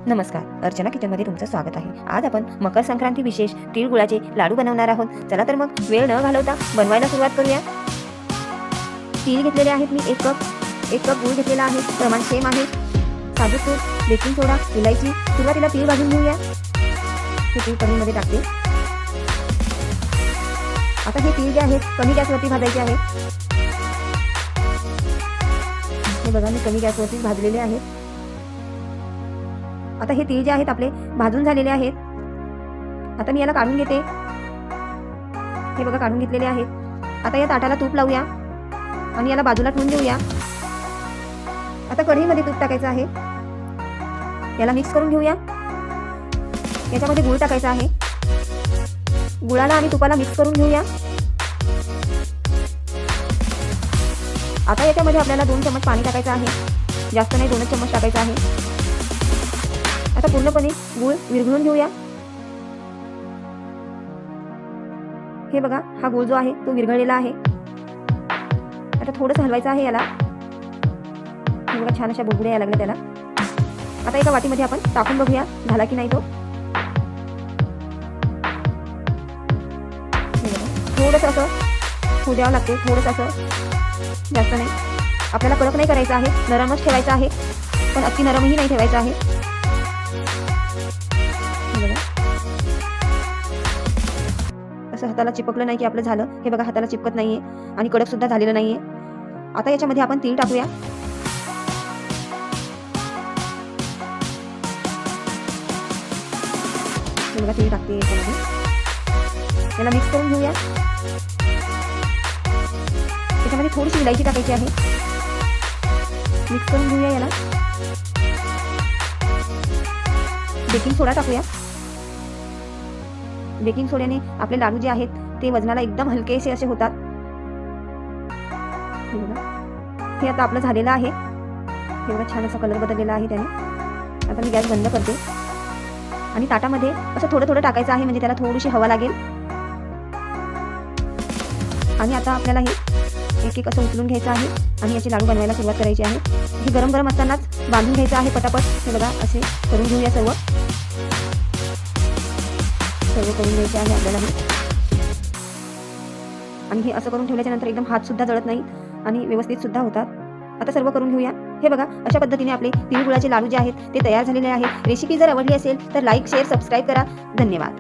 नमस्कार, अर्चना किचनमध्ये तुमचं स्वागत आहे. आज आपण मकर संक्रांती विशेष तीळ गुळाचे लाडू बनवणार आहोत. चला तर मग वेळ न घालवता बनवायला सुरुवात करूया. तीळ घेतलेले आहेत मी 1 कप गूळ घेतलेला आहे. प्रमाण सेम आहे. साजूक तूप, बेकिंग सोडा, इलायची. सुरुवातीला तीळ भाजून घेऊया. हे तीळ कढईमध्ये टाकते. आता हे तीळ जे आहेत कमी गॅसवरती भाजायचे आहेत. हे बघा, मी कमी गॅसवरती भाजलेले आहेत. आता हे तीळ जे आहेत आपले भाजून झालेले आहेत. आता मी याला काढून घेते. हे बघा, काढून घेतलेले आहेत. आता या ताटाला तूप लावूया आणि याला बाजूला ठेवून देऊया. आता कढईमध्ये तूप टाकायचं आहे. याला मिक्स करून घेऊया. याच्यामध्ये गूळ टाकायचा आहे. गुळाला आणि तुपाला मिक्स करून घेऊया. आता याच्यामध्ये आपल्याला 2 चमच पाणी टाकायचं आहे. जास्त नाही, 2 चमच टाकायचं आहे. आता पूर्णपणे गूळ विरघळून घेऊया. हे बघा, हा गूळ जो आहे तो विरघळलेला आहे. आता थोडंसं हलवायचं आहे याला. हे बघा, छान अशा बुडबुड्या यायला लागल्या त्याला. आता एका वाटीमध्ये आपण टाकून बघूया झाला की नाही तो. हे बघा, थोडंसं असं होऊ द्यावं लागते. थोडंसं असं, जास्त नाही. आपल्याला कडक नाही करायचं आहे, नरमच ठेवायचं आहे, पण अति नरमही नाही ठेवायचं आहे. असं हाताला चिपकलं नाही की आपलं झालं. हे बघा, हाताला चिपकत नाहीये आणि कडक सुद्धा झालेलं नाहीये. आता याच्यामध्ये आपण तीळ टाकूया. हे बघा, तीळ टाकते याच्यामध्ये. याला मिक्स करून घेऊया. त्याच्यामध्ये थोडीशी इलायची टाकायची आहे. मिक्स करून घेऊया याला. बेकिंग सोडा टाकूया. बेकिंग सोड्याने आपले लाडू जे आहेत ते वजनाला एकदम हलकेसे असे होतात. हे आता आपलं झालेलं आहे. हे बघा, छान असा कलर बदललेला आहे त्याने. आता मी गॅस बंद करते आणि ताटामध्ये असं थोडं थोडं टाकायचं आहे, म्हणजे त्याला थोडीशी हवा लागेल. आणि आता आपल्याला हे एक एक असं उचलून घ्यायचं आहे आणि याचे लाडू बनवायला सुरुवात करायची आहे. हे गरम गरम असतानाच बांधून घ्यायचं आहे पटापट. हे बघा, असे करून घेऊया सर्व करून घ्यायचे आहे आपल्याला हे. आणि हे असं करून ठेवल्याच्या नंतर एकदम हात सुद्धा जळत नाही आणि व्यवस्थित सुद्धा होतात. आता सर्व करून घेऊया. हे बघा, अशा पद्धतीने आपले तीळ गुळाचे लाडू जे आहेत ते तयार झालेले आहेत. रेसिपी जर आवडली असेल तर लाईक, शेअर, सबस्क्राईब करा. धन्यवाद.